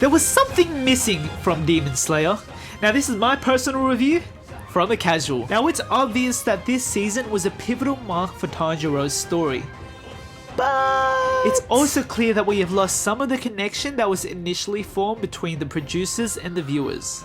There was something missing from Demonslayer. Now this is my personal review from a casual. Now it's obvious that this season was a pivotal mark for Tanjiro's story. But it's also clear that we have lost some of the connection that was initially formed between the producers and the viewers.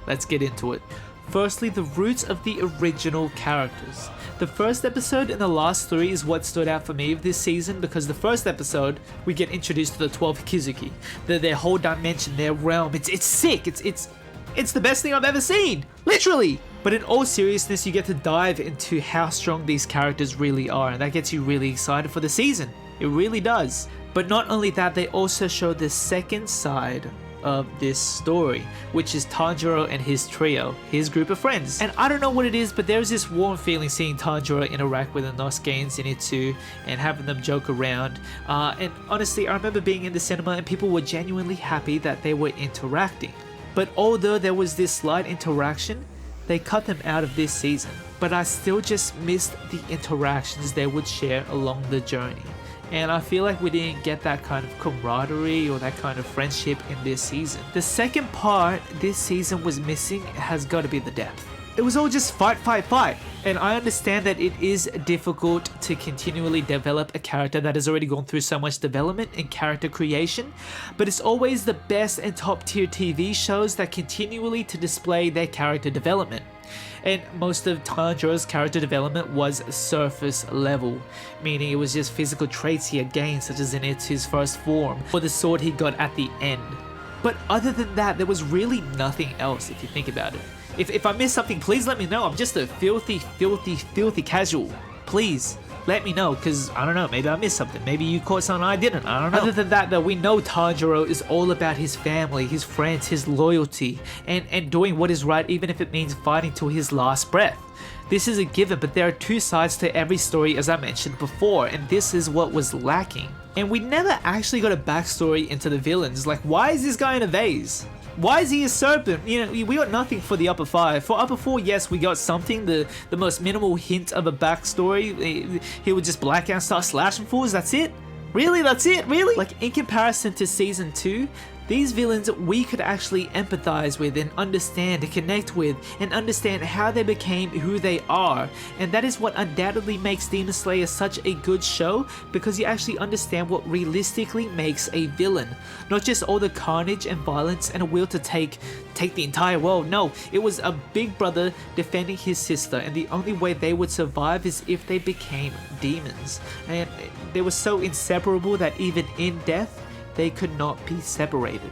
Let's get into it. Firstly, the roots of the original characters. The first episode and the last 3 is what stood out for me of this season, because the first episode, we get introduced to the 12 Kizuki, their whole dimension, their realm. It's sick. It's the best thing I've ever seen, literally. But in all seriousness, you get to dive into how strong these characters really are, and that gets you really excited for the season. It really does. But not only that, they also show the second side of this story, which is Tanjiro and his trio, his group of friends. And I don't know what it is, but there's this warm feeling seeing Tanjiro interact with Inosuke and Zenitsu and having them joke around. And honestly, I remember being in the cinema and people were genuinely happy that they were interacting. But although there was this slight interaction, they cut them out of this season. But I still just missed the interactions they would share along the journey. And I feel like we didn't get that kind of camaraderie or that kind of friendship in this season. The second part this season was missing has got to be the depth. It was all just fight, fight, fight. And I understand that it is difficult to continually develop a character that has already gone through so much development and character creation, but it's always the best and top tier TV shows that continually to display their character development. And most of Tanjiro's character development was surface level, meaning it was just physical traits he had gained, such as in his first form, or the sword he got at the end. But other than that, there was really nothing else if you think about it. If I missed something, please let me know. I'm just a filthy casual. Please let me know, because I don't know, maybe I missed something. Maybe you caught something I didn't. I don't know. Other than that, though, we know Tanjiro is all about his family, his friends, his loyalty, and doing what is right, even if it means fighting till his last breath. This is a given, but there are 2 sides to every story, as I mentioned before, and this is what was lacking. And we never actually got a backstory into the villains. Like, why is this guy in a vase? Why is he a serpent? You know, we got nothing for the upper 5. For upper 4, yes, we got something, the most minimal hint of a backstory. He would just black out and start slashing fools, that's it? Really? That's it? Really? Like, in comparison to season 2, these villains we could actually empathize with and understand and connect with and understand how they became who they are. And that is what undoubtedly makes Demon Slayer such a good show, because you actually understand what realistically makes a villain. Not just all the carnage and violence and a will to take the entire world. No, it was a big brother defending his sister, and the only way they would survive is if they became demons. And they were so inseparable that even in death, they could not be separated.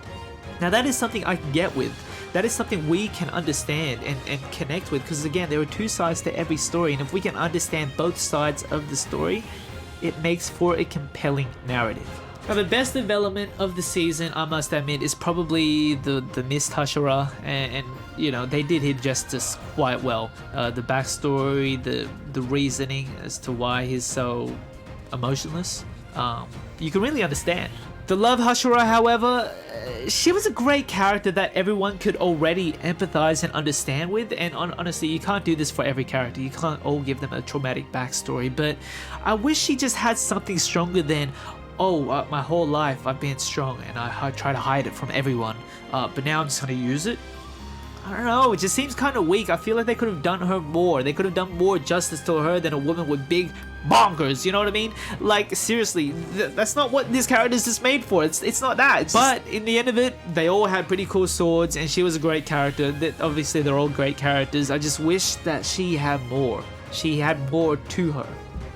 Now that is something I can get with. That is something we can understand and connect with, because again, there are 2 sides to every story, and if we can understand both sides of the story, it makes for a compelling narrative. Now the best development of the season, I must admit, is probably the Mist Hashira, and you know, they did his justice quite well. The backstory, the reasoning as to why he's so emotionless, you can really understand. The Love Hashira, however, she was a great character that everyone could already empathize and understand with, and honestly, you can't do this for every character. You can't all give them a traumatic backstory, but I wish she just had something stronger than, my whole life I've been strong and I try to hide it from everyone, but now I'm just gonna use it. I don't know, it just seems kind of weak. I feel like they could have done her more. They could have done more justice to her than a woman with big bonkers, you know what I mean? Like, seriously, that's not what this character is just made for. It's not that. But in the end of it, they all had pretty cool swords, and she was a great character. Obviously, they're all great characters. I just wish that she had more. She had more to her.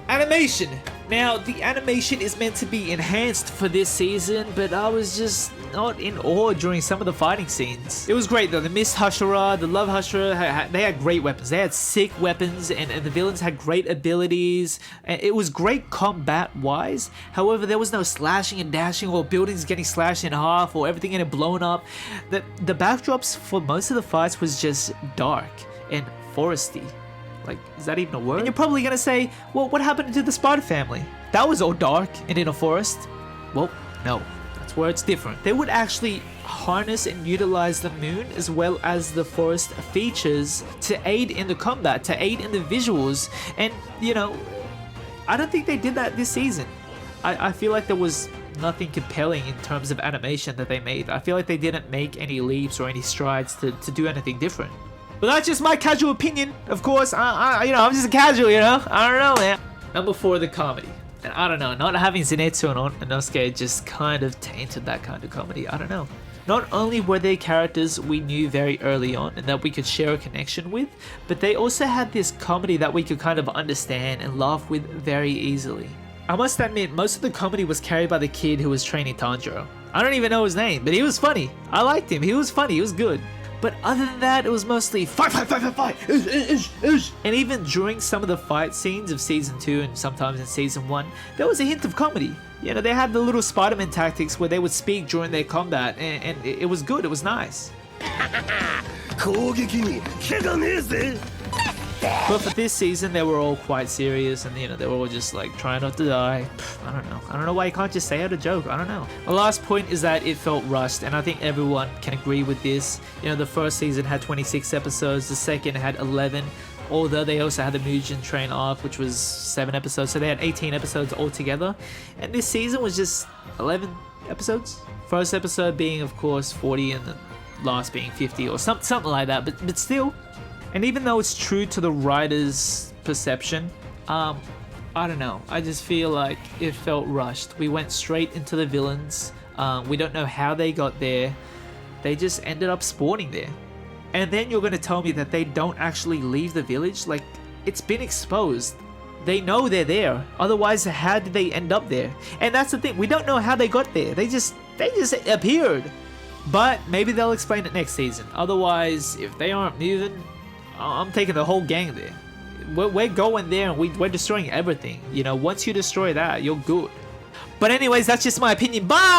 Animation. Now, the animation is meant to be enhanced for this season, but I was just not in awe during some of the fighting scenes. It was great though. The Mist Hashira, the Love Hashira, they had great weapons. They had sick weapons, and the villains had great abilities. And it was great combat-wise. However, there was no slashing and dashing or buildings getting slashed in half or everything getting blown up. The backdrops for most of the fights was just dark and foresty. Like, is that even a word? And you're probably gonna say, well, what happened to the Spider family? That was all dark and in a forest. Well, no, that's where it's different. They would actually harness and utilize the moon as well as the forest features to aid in the combat, to aid in the visuals. And, you know, I don't think they did that this season. I feel like there was nothing compelling in terms of animation that they made. I feel like they didn't make any leaps or any strides to do anything different. But that's just my casual opinion, of course. I'm just a casual, I don't know, man. Number 4, the comedy. And I don't know, not having Zenitsu and Inosuke just kind of tainted that kind of comedy. I don't know. Not only were they characters we knew very early on and that we could share a connection with, but they also had this comedy that we could kind of understand and laugh with very easily. I must admit, most of the comedy was carried by the kid who was training Tanjiro. I don't even know his name, but he was funny. I liked him, he was funny, he was good. But other than that, it was mostly fight. And even during some of the fight scenes of Season 2 and sometimes in Season 1, there was a hint of comedy. They had the little Spider-Man tactics where they would speak during their combat, and it was good, it was nice. But for this season, they were all quite serious, and they were all just like trying not to die. I don't know why you can't just say out a joke. I don't know. The last point is that it felt rushed, and I think everyone can agree with this. The first season had 26 episodes, the second had 11, although they also had the Mugen Train arc, which was 7 episodes, so they had 18 episodes altogether. And this season was just 11 episodes. First episode being, of course, 40, and the last being 50 or something like that, but still. And even though it's true to the writer's perception, I don't know. I just feel like it felt rushed. We went straight into the villains. We don't know how they got there. They just ended up spawning there. And then you're going to tell me that they don't actually leave the village? Like, it's been exposed. They know they're there. Otherwise, how did they end up there? And that's the thing. We don't know how they got there. They just appeared. But maybe they'll explain it next season. Otherwise, if they aren't moving, I'm taking the whole gang there. We're going there and we're destroying everything. Once you destroy that, you're good. But anyways, that's just my opinion. Bye!